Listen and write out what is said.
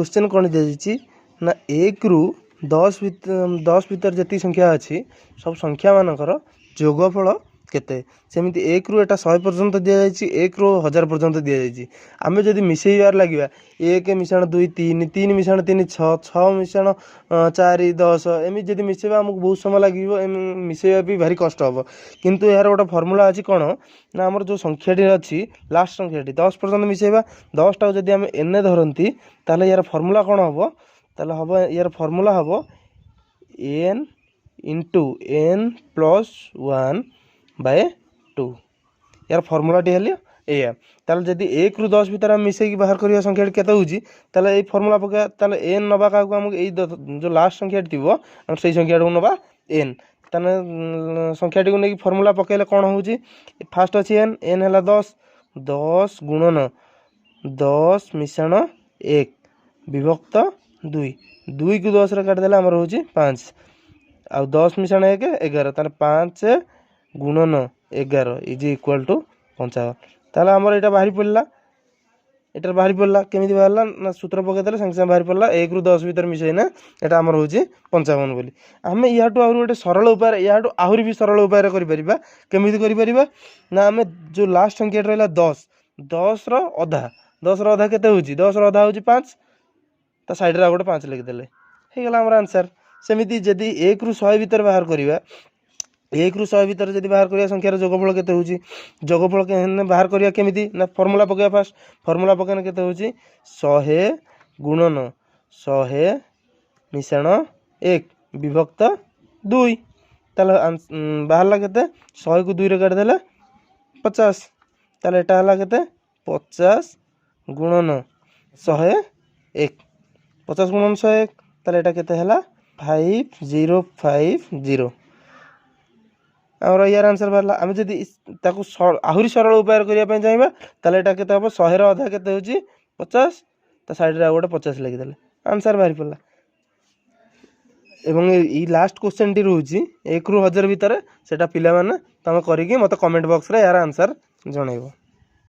Question कौन दिया ना 1 ରୁ 10 भीतर जी संख्या अच्छी सब संख्या मानकर जोगफल केते सेमती 1 ରୁ एटा 100 पर्यंत दि जाएगी 1 ରୁ 1000 पर्यंत दि जाएगी आम जदि मिसेबार लगे 1 मिशाण 2 3 3 मिशाण 3 6 6 मिशाण 4 10 एमती जदि मिसेबा आमको बहुत समय लगे मिसेबा भी भारी कष्ट हम किंतु यार गोटे फर्मूला अच्छी कौन ना आमर जो संख्याटी अच्छी लास्ट संख्याटी 10 पर्यंत मिसेबा 10 टाक जदि आम एन धरती ताले यार फर्मूला कौन हम ताले हम यार फर्मूला हम n into n plus 1 by 2 यार फर्मूला टी है या ताले जदि 1 ରୁ 10 भीतर आम मिसेकी बाहर करवा संख्या केते होउची ताले ए फर्मूला पका ताले एन नबा का हमको ए जो लास्ट संख्या थिबो हम सही संख्या को नबा एन ताने संख्या टी को नै फर्मूला पकेले कोन होउची फास्ट अछि एन हला 10 10 गुणन 10 मिश्रण 1 विभक्त 2 2 को 10 रे काट देला हमर होउची 5 आ 10 मिश्रण 1 11 ताने 5 गुणन 11 इज इक्वल टू 55 ताला हमर एटा बाहरी पड़ला एटार बाहरी पड़ला केमिति बाहरला ना सूत्र पके देले संग संग बाहरी पड़ला 1 ରୁ 10 भीतर मिसेना एटा हमर होची 55 बोली हमें याटू आउर गोटे सरल उपाय याटू आहुरी भी सरल उपाय रे करि परिबा केमिति करि परिबा ना हमें जो लास्ट संख्या रहला 10 10 रो आधा केते होची 10 रो आधा होची 5 ता साइड रे गोटे 5 लिख देले हे गेला हमर आंसर सेमिति जदी 1 ରୁ 100 भीतर बाहर करिबा 1 ରୁ 100 भीतर जदि बाहर करिया संख्यार जोगफल केते होची जोगफल के बाहर करिया केमिति ना फार्मूला पकेया फास्ट फार्मूला पकेने केते होची 100 गुणन 100 मिश्रण 1 विभक्त 2 ताले बाहरला केते 100 को 2 रे काट देले 50 ताले एटा हला केते 50 गुणन 101 50 गुणन 101 ताले एटा केते हला 5050 आमर यार आंसर बाहरला आम जदि ताकू आहुरी सरल उपाय करिया चाहिए ताले एटा केते हम 100 रो आधा केते होची 50 ता साइड रे गोटे 50 लिखि देले आंसर बाहरी पड़ला एवं ई लास्ट क्वेश्चन टी रहउची 1 ରୁ 1000 भीतर सेटा पिला माने तमे करिके मते कमेंट बॉक्स रे यार आंसर जणैबो।